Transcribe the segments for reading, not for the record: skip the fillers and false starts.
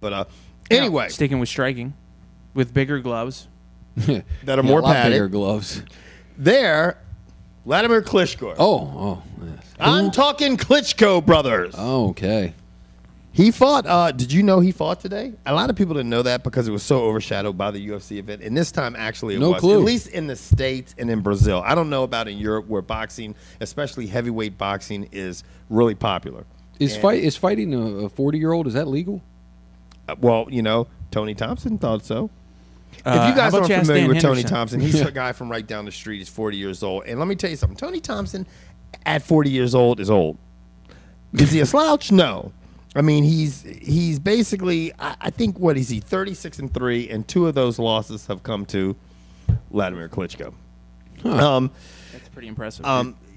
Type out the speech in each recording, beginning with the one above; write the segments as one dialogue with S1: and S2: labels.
S1: But anyway,
S2: sticking with striking, with bigger gloves
S1: that are more padded.
S3: Bigger gloves.
S1: There, Wladimir Klitschko.
S3: Oh, yes.
S1: I'm talking Klitschko brothers.
S3: Oh, okay.
S1: He fought. Did you know he fought today? A lot of people didn't know that because it was so overshadowed by the UFC event. And this time, actually, it
S3: No
S1: was.
S3: clue.
S1: At least in the States and in Brazil. I don't know about in Europe where boxing, especially heavyweight boxing, is really popular.
S3: Is fighting a 40-year-old, is that legal?
S1: Well, you know, Tony Thompson thought so. If you
S2: how
S1: guys
S2: about
S1: aren't
S2: you ask
S1: familiar
S2: Dan
S1: with Tony
S2: Henderson?
S1: Thompson, he's a guy from right down the street. He's 40 years old. And let me tell you something. Tony Thompson, at 40 years old, is old. Is he a slouch? No. I mean, he's basically, I think, what is he, 36-3, and 2 of those losses have come to Wladimir Klitschko.
S3: Huh.
S2: That's pretty impressive.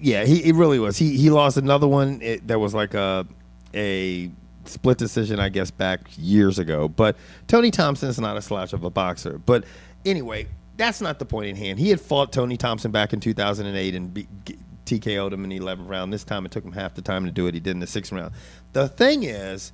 S1: Yeah, he really was. He lost another one that was like a split decision, I guess, back years ago. But Tony Thompson is not a slouch of a boxer. But anyway, that's not the point in hand. He had fought Tony Thompson back in 2008 and TKO'd him in the 11th round. This time it took him half the time to do it. He did in the 6th round. The thing is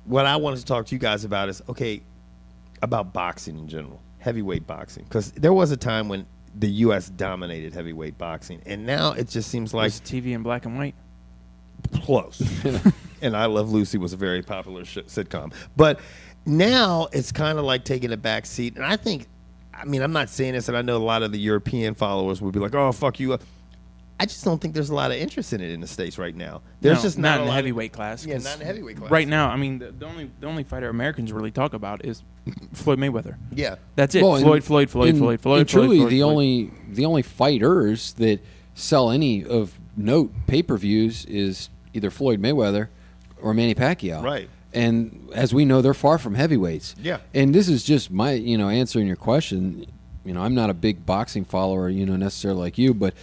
S1: what I wanted to talk to you guys about is, okay, about boxing in general, heavyweight boxing. Because there was a time when the U.S. dominated heavyweight boxing. And now it just seems like
S2: was TV in black and white?
S1: Close. And I Love Lucy was a very popular sitcom. But now it's kind of like taking a back seat. And I think, I mean, I'm not saying this, and I know a lot of the European followers would be like, oh, fuck you. I just don't think there's a lot of interest in it in the States right now. There's just not
S2: in
S1: a
S2: the
S1: lot
S2: heavyweight class.
S1: Yeah, not in the heavyweight class.
S2: Right now, I mean, the only fighter Americans really talk about is Floyd Mayweather.
S1: Yeah.
S2: That's it.
S3: Well,
S2: Floyd.
S3: And truly, the only fighters that sell any of note pay-per-views is either Floyd Mayweather or Manny Pacquiao.
S1: Right.
S3: And as we know, they're far from heavyweights.
S1: Yeah.
S3: And this is just my, answering your question. I'm not a big boxing follower, necessarily like you, but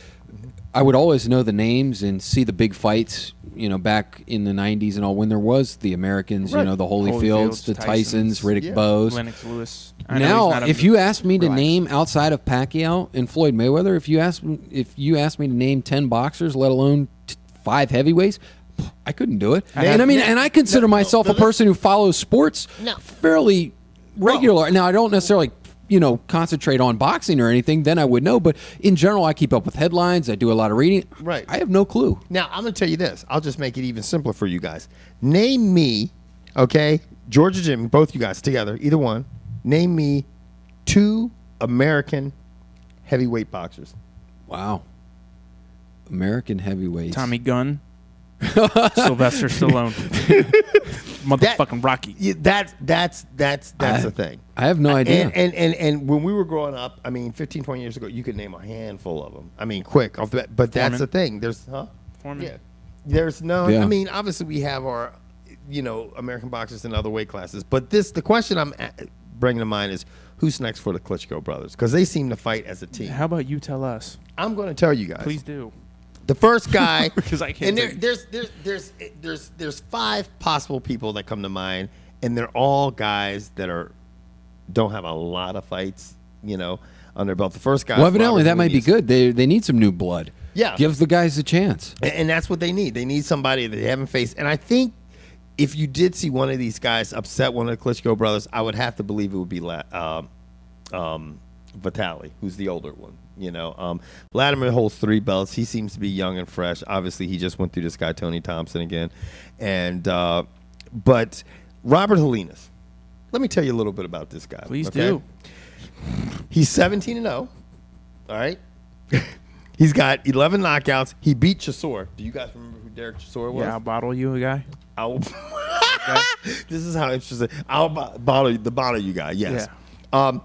S3: I would always know the names and see the big fights, back in the 90s and all, when there was the Americans,
S1: Right.
S3: the Holyfields, the Tysons, Riddick
S1: Yeah.
S3: Bowe's.
S2: Lennox Lewis.
S3: Now, if you ask me to name outside of Pacquiao and Floyd Mayweather, if you ask me to name 10 boxers, let alone 5 heavyweights, I couldn't do it. And I consider myself a person who follows sports fairly regular. Now, I don't necessarily concentrate on boxing or anything, then I would know. But in general, I keep up with headlines. I do a lot of reading.
S1: Right.
S3: I have no clue.
S1: Now, I'm going to tell you this. I'll just make it even simpler for you guys. Name me, okay, George or Jimmy, both you guys together, either one, name me 2 American heavyweight boxers.
S3: Wow. American heavyweights.
S2: Tommy Gunn. Sylvester Stallone. Motherfucking Rocky.
S1: Yeah, that's the thing.
S3: I have no idea.
S1: And when we were growing up, I mean, 15, 20 years ago, you could name a handful of them. I mean, quick off the bat. But that's the thing. There's,
S2: Foreman.
S1: Yeah. There's no,
S3: Yeah.
S1: I mean, obviously we have our, American boxers in other weight classes. But the question I'm bringing to mind is, who's next for the Klitschko brothers? Because they seem to fight as a team.
S2: How about you tell us?
S1: I'm going to tell you guys.
S2: Please do.
S1: The first guy,
S2: Because I can't.
S1: and there's 5 possible people that come to mind, and they're all guys that don't have a lot of fights, on their belt. The first guy,
S3: well, evidently that might be good. They need some new blood.
S1: Yeah,
S3: give the guys a chance,
S1: and that's what they need. They need somebody that they haven't faced. And I think if you did see one of these guys upset one of the Klitschko brothers, I would have to believe it would be Vitaly, who's the older one. Wladimir holds 3 belts. He seems to be young and fresh. Obviously, he just went through this guy Tony Thompson again, and but Robert Helenas. Let me tell you a little bit about this guy.
S2: Please do.
S1: He's 17-0. All right. He's got 11 knockouts. He beat Chisora. Do you guys remember who Derek Chisora was?
S2: Yeah, I'll bottle you a guy.
S1: This is how interesting. I'll bottle you guy. Yes.
S2: Yeah.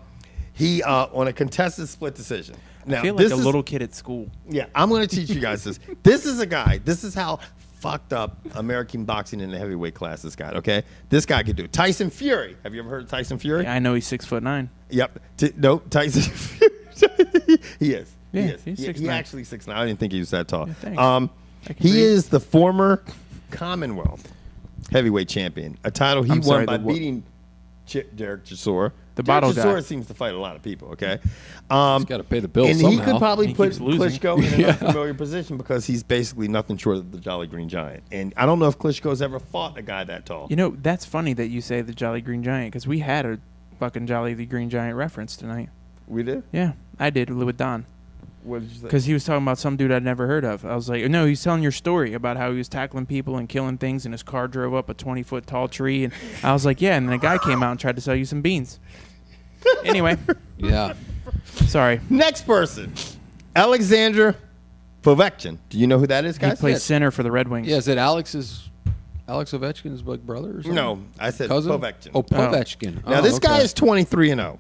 S1: He on a contested split decision. Now,
S2: I feel like a little kid at school.
S1: Yeah, I'm going to teach you guys this. This is a guy. This is how fucked up American boxing in the heavyweight class this guy. Okay, this guy could do it. Tyson Fury. Have you ever heard of Tyson Fury?
S2: Yeah, I know he's 6'9".
S1: Yep. No, Tyson Fury. He is.
S2: Yeah,
S1: he is.
S2: he's 6'9".
S1: He actually 6'9". I didn't think he was that tall.
S2: Yeah, thanks.
S1: He is the former Commonwealth heavyweight champion, a title he won by beating Derek Chisora.
S2: The bottle guy.
S1: Chisora seems to fight a lot of people. Okay,
S3: He's got to pay the bill
S1: and
S3: somehow.
S1: he could probably
S2: He
S1: put
S2: keeps losing.
S1: Klitschko in an unfamiliar position because he's basically nothing short of the Jolly Green Giant. And I don't know if Klitschko's ever fought a guy that tall.
S2: You know, that's funny that you say the Jolly Green Giant because we had a fucking Jolly the Green Giant reference tonight.
S1: We did.
S2: Yeah, I did with Don.
S1: What did you say?
S2: Because he was talking about some dude I'd never heard of. I was like, no, he's telling your story about how he was tackling people and killing things, and his car drove up a 20-foot tall tree. And I was like, yeah, and then a guy came out and tried to sell you some beans. Anyway,
S3: Yeah.
S2: sorry.
S1: Next person, Alexander Povetkin. Do you know who that is,
S2: He
S1: guys?
S2: plays center for the Red Wings.
S3: Yeah, is it Alex Ovechkin's like brother or something?
S1: No, I said
S3: Cousin?
S1: Povetkin.
S3: Oh, Povechkin.
S1: Now, this guy is 23-0.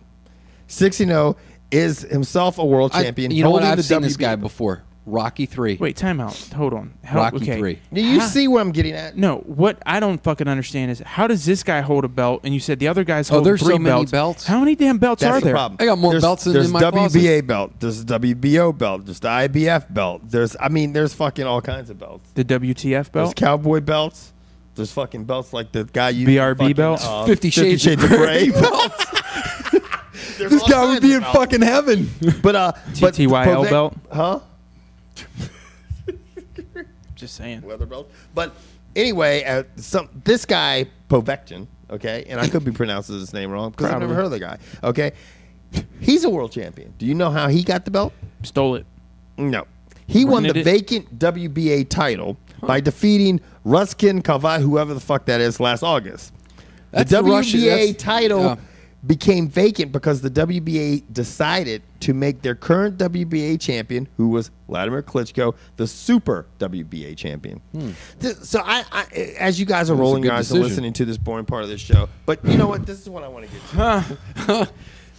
S1: 6-0, is himself a world champion.
S3: You know what?
S1: holding
S3: I've
S1: the
S3: seen this
S1: WBA.
S3: guy before. Rocky 3.
S2: Wait, time out. Hold on.
S3: Rocky 3.
S1: Do you see what I'm getting at?
S2: No, what I don't fucking understand is how does this guy hold a belt and you said the other guys hold
S3: there's
S2: 3
S3: so many
S2: belts.
S3: belts.
S2: How many damn belts
S1: That's
S2: are
S1: the
S2: there?
S1: problem.
S3: I got more belts than in my closet.
S1: WBA belt. There's the WBO belt. There's the IBF belt. There's fucking all kinds of belts.
S2: The WTF
S1: There's
S2: belt?
S1: cowboy belts. There's fucking belts like the guy you
S2: BRB belt?
S3: 50 Shades of Grey
S1: belts. There's
S3: This
S1: all
S3: guy would
S1: kinds
S3: be
S1: of
S3: in
S1: belts.
S3: fucking heaven.
S1: But
S2: TTYL belt?
S1: Huh?
S2: Just saying.
S1: Weather belt. But anyway, this guy Povetkin, okay, and I could be pronouncing his name wrong because I've never
S2: Probably.
S1: heard of the guy. Okay, he's a world champion. Do you know how he got the belt?
S2: Stole it.
S1: No. He won the
S2: Rented it?
S1: vacant WBA title by defeating Ruskin Kavai, whoever the fuck that is, last August.
S3: That's
S1: the
S3: the Russian-
S1: WBA
S3: that's-
S1: title
S3: yeah.
S1: became vacant because the WBA decided to make their current WBA champion, who was Wladimir Klitschko, the super WBA champion. So I, as you guys are
S3: was a
S1: rolling
S3: good
S1: your eyes and
S3: decision.
S1: listening to this boring part of this show, but you know what? This is what I want to get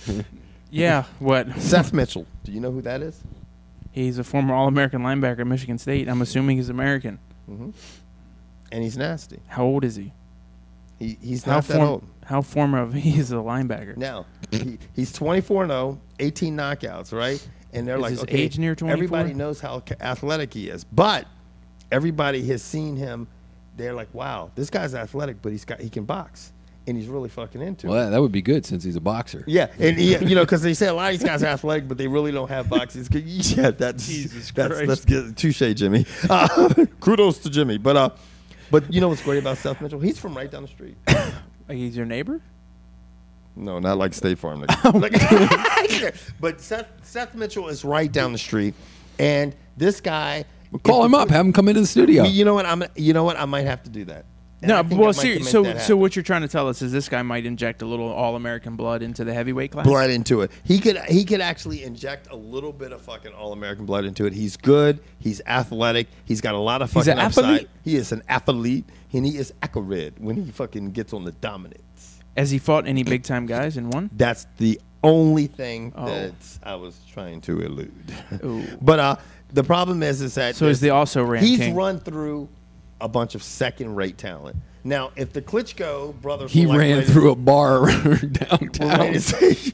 S1: to.
S2: Yeah, what?
S1: Seth Mitchell. Do you know who that is?
S2: He's a former All-American linebacker at Michigan State. I'm assuming he's American.
S1: And he's nasty.
S2: How old is he?
S1: He's not that old.
S2: How former of he is a linebacker?
S1: Now, he's 24-0, 18 knockouts, right? And they're
S2: Is
S1: like,
S2: his
S1: okay,
S2: age near 24?
S1: everybody knows how athletic he is. But everybody has seen him. They're like, wow, this guy's athletic, but he can box. And he's really fucking into it.
S3: Well, that would be good since he's a boxer.
S1: Yeah, and because they say a lot of these guys are athletic, but they really don't have boxing. Yeah,
S2: Jesus
S1: that's
S2: Christ.
S1: let's get touche, Jimmy. Kudos to Jimmy. But you know what's great about Seth Mitchell? He's from right down the street.
S2: Like he's your neighbor?
S1: No, not like State Farm. But Seth Mitchell is right down the street, and this guy.
S3: Call him up. Have him come into the studio.
S1: You know what? I might have to do that. And I
S2: No,
S1: think
S2: well,
S1: I might
S2: see,
S1: make
S2: so
S1: that
S2: so
S1: happen.
S2: what you're trying to tell us is this guy might inject a little All-American blood into the heavyweight class?
S1: blood into it. He could actually inject a little bit of fucking All-American blood into it. He's good. He's athletic. He's got a lot of fucking
S2: an
S1: upside.
S2: athlete?
S1: He is an athlete, and he is acrid when he fucking gets on the dominance.
S2: Has he fought any big-time guys and won?
S1: That's the only thing
S2: Oh.
S1: that I was trying to elude.
S2: Ooh.
S1: But the problem is that
S2: So is the also ran
S1: he's
S2: king?
S1: run through a bunch of second-rate talent. Now, if the Klitschko brothers
S3: he
S1: were like
S3: ran
S1: ready-
S3: through a bar
S1: were
S3: downtown.
S1: ready to say,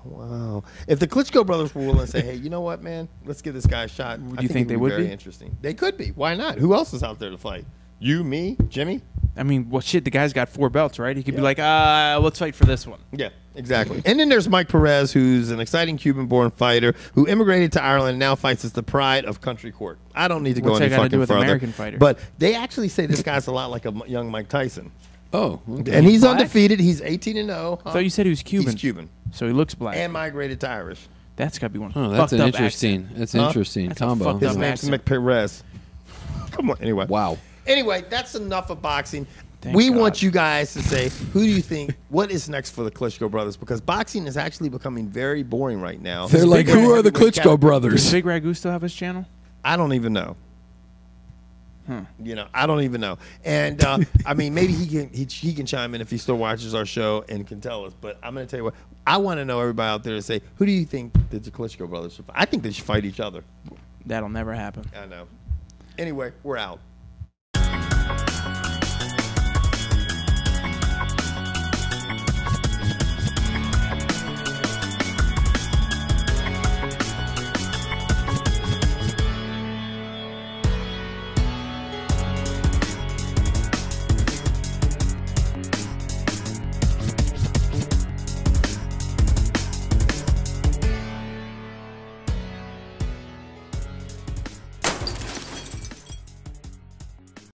S1: wow. If the Klitschko brothers were willing to say, hey, you know what, man? Let's give this guy a shot.
S2: Do you think they
S1: it
S2: would
S1: very
S2: be?
S1: interesting. They could be. Why not? Who else is out there to fight? You, me, Jimmy?
S2: I mean, well, shit, the guy's got 4 belts, right? He could be
S1: Yeah.
S2: like, let's fight for this one.
S1: Yeah, exactly. And then there's Mike Perez, who's an exciting Cuban-born fighter who immigrated to Ireland and now fights as the pride of country court. I don't need to go
S2: What's
S1: any
S2: that got to
S1: fucking
S2: do with
S1: further.
S2: American fighter?
S1: But they actually say this guy's a lot like a young Mike Tyson.
S3: Oh, okay.
S1: And he's
S2: Black?
S1: undefeated. He's 18-0.
S2: I thought you said he was Cuban.
S1: He's Cuban.
S2: So he looks black.
S1: And migrated to Irish.
S2: That's got to be one.
S3: Oh, that's
S2: fucked
S3: an
S2: up
S3: interesting.
S2: accent.
S3: That's
S1: Huh?
S3: interesting
S2: That's a
S3: combo.
S2: fucked
S1: His
S2: up
S1: name's
S2: accent.
S1: Mick Perez. Come on. Anyway.
S3: Wow.
S1: Anyway, that's enough of boxing.
S2: Thank
S1: we
S2: God.
S1: want you guys to say, who do you think, what is next for the Klitschko brothers? Because boxing is actually becoming very boring right now.
S3: They're like,
S1: Big
S3: who are the
S1: heavyweight
S3: Klitschko
S1: category.
S3: brothers?
S2: Does Big Ragu still have his channel?
S1: I don't even know.
S2: Huh.
S1: You know, I don't even know. And I mean, maybe he can chime in if he still watches our show and can tell us. But I'm going to tell you what, I want to know everybody out there to say, who do you think that the Klitschko brothers should fight? I think they should fight each other.
S2: That'll never happen.
S1: I know. Anyway, we're out.